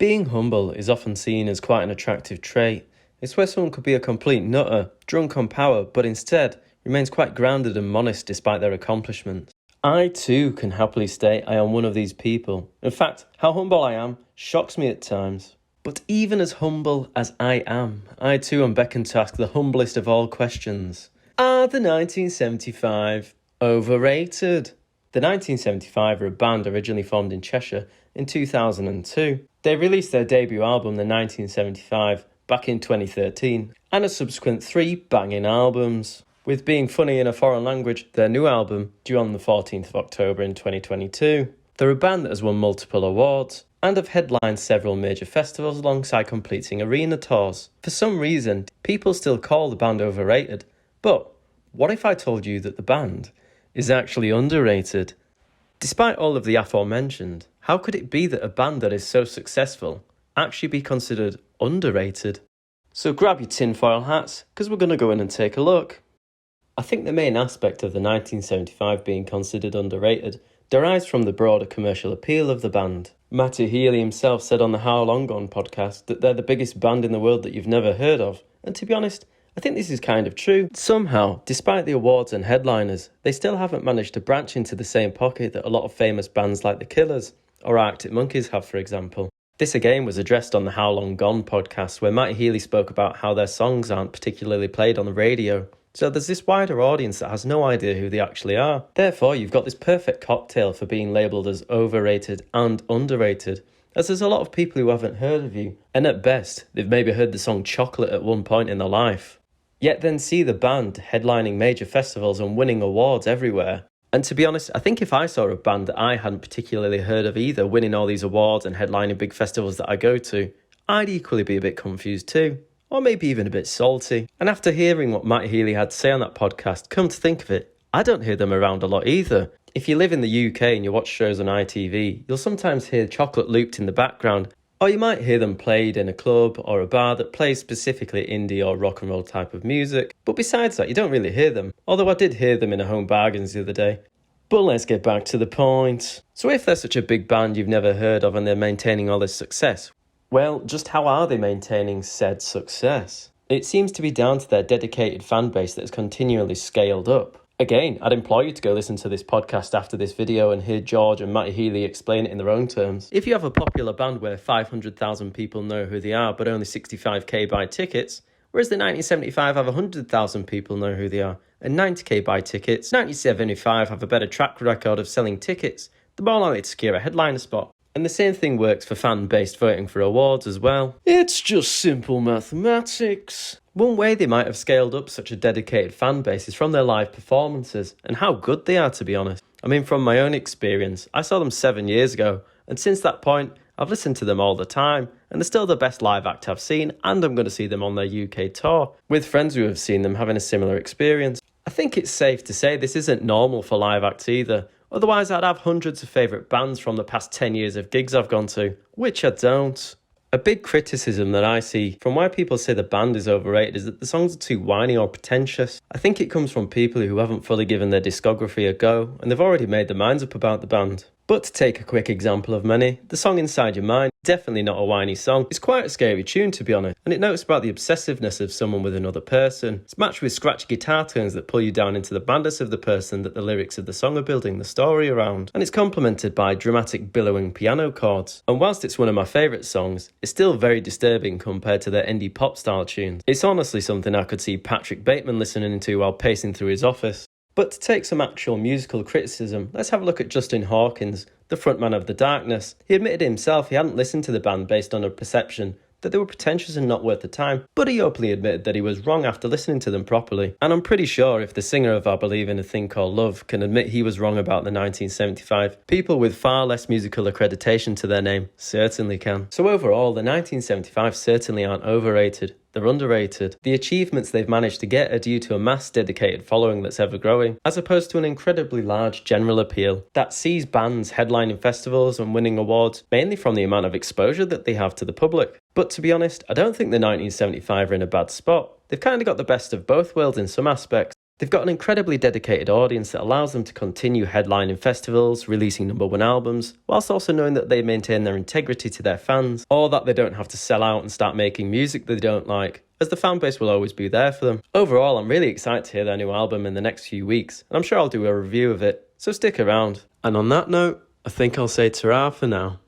Being humble is often seen as quite an attractive trait. It's where someone could be a complete nutter, drunk on power, but instead remains quite grounded and modest despite their accomplishments. I too can happily state I am one of these people. In fact, how humble I am shocks me at times. But even as humble as I am, I too am beckoned to ask the humblest of all questions. Are the 1975 overrated? The 1975 are a band originally formed in Cheshire in 2002. They released their debut album, the 1975, back in 2013, and a subsequent 3 banging albums, with Being Funny in a Foreign Language, their new album, due on the 14th of October in 2022. They're a band that has won multiple awards, and have headlined several major festivals alongside completing arena tours. For some reason, people still call the band overrated, but what if I told you that the band is actually underrated? Despite all of the aforementioned, how could it be that a band that is so successful actually be considered underrated? So grab your tinfoil hats, because we're going to go in and take a look. I think the main aspect of the 1975 being considered underrated derives from the broader commercial appeal of the band. Matty Healy himself said on the How Long Gone podcast that they're the biggest band in the world that you've never heard of, and to be honest, I think this is kind of true. Somehow, despite the awards and headliners, they still haven't managed to branch into the same pocket that a lot of famous bands like The Killers or Arctic Monkeys have, for example. This again was addressed on the How Long Gone podcast, where Matty Healy spoke about how their songs aren't particularly played on the radio. So there's this wider audience that has no idea who they actually are. Therefore, you've got this perfect cocktail for being labelled as overrated and underrated, as there's a lot of people who haven't heard of you, and at best, they've maybe heard the song Chocolate at one point in their life. Yet then see the band headlining major festivals and winning awards everywhere. And to be honest, I think if I saw a band that I hadn't particularly heard of either winning all these awards and headlining big festivals that I go to, I'd equally be a bit confused too. Or maybe even a bit salty. And after hearing what Matt Healy had to say on that podcast, come to think of it, I don't hear them around a lot either. If you live in the UK and you watch shows on ITV, you'll sometimes hear Chocolate looped in the background, or you might hear them played in a club or a bar that plays specifically indie or rock and roll type of music. But besides that, you don't really hear them, although I did hear them in a Home Bargains the other day. But let's get back to the point. So if they're such a big band you've never heard of and they're maintaining all this success, well, just how are they maintaining said success? It seems to be down to their dedicated fan base that has continually scaled up. Again, I'd implore you to go listen to this podcast after this video and hear George and Matty Healy explain it in their own terms. If you have a popular band where 500,000 people know who they are but only 65k buy tickets, whereas the 1975 have 100,000 people know who they are and 90k buy tickets, 1975 have a better track record of selling tickets, they're more likely to secure a headliner spot. And the same thing works for fan-based voting for awards as well. It's just simple mathematics. One way they might have scaled up such a dedicated fan base is from their live performances, and how good they are, to be honest. I mean, from my own experience, I saw them 7 years ago, and since that point, I've listened to them all the time, and they're still the best live act I've seen, and I'm going to see them on their UK tour, with friends who have seen them having a similar experience. I think it's safe to say this isn't normal for live acts either. Otherwise, I'd have hundreds of favourite bands from the past 10 years of gigs I've gone to, which I don't. A big criticism that I see from why people say the band is overrated is that the songs are too whiny or pretentious. I think it comes from people who haven't fully given their discography a go, and they've already made their minds up about the band. But to take a quick example of many, the song Inside Your Mind, definitely not a whiny song. It's quite a scary tune, to be honest, and it notes about the obsessiveness of someone with another person. It's matched with scratchy guitar tones that pull you down into the madness of the person that the lyrics of the song are building the story around, and it's complemented by dramatic billowing piano chords. And whilst it's one of my favourite songs, it's still very disturbing compared to their indie pop style tunes. It's honestly something I could see Patrick Bateman listening to while pacing through his office. But to take some actual musical criticism, let's have a look at Justin Hawkins, the frontman of The Darkness. He admitted himself he hadn't listened to the band based on a perception that they were pretentious and not worth the time, but he openly admitted that he was wrong after listening to them properly. And I'm pretty sure if the singer of I Believe in a Thing Called Love can admit he was wrong about the 1975, people with far less musical accreditation to their name certainly can. So overall, the 1975 certainly aren't overrated. They're underrated. The achievements they've managed to get are due to a mass dedicated following that's ever growing, as opposed to an incredibly large general appeal that sees bands headlining festivals and winning awards mainly from the amount of exposure that they have to the public. But to be honest, I don't think the 1975 are in a bad spot. They've kind of got the best of both worlds in some aspects. They've got an incredibly dedicated audience that allows them to continue headlining festivals, releasing #1 albums, whilst also knowing that they maintain their integrity to their fans, or that they don't have to sell out and start making music they don't like, as the fan base will always be there for them. Overall, I'm really excited to hear their new album in the next few weeks, and I'm sure I'll do a review of it, so stick around. And on that note, I think I'll say ta-ra for now.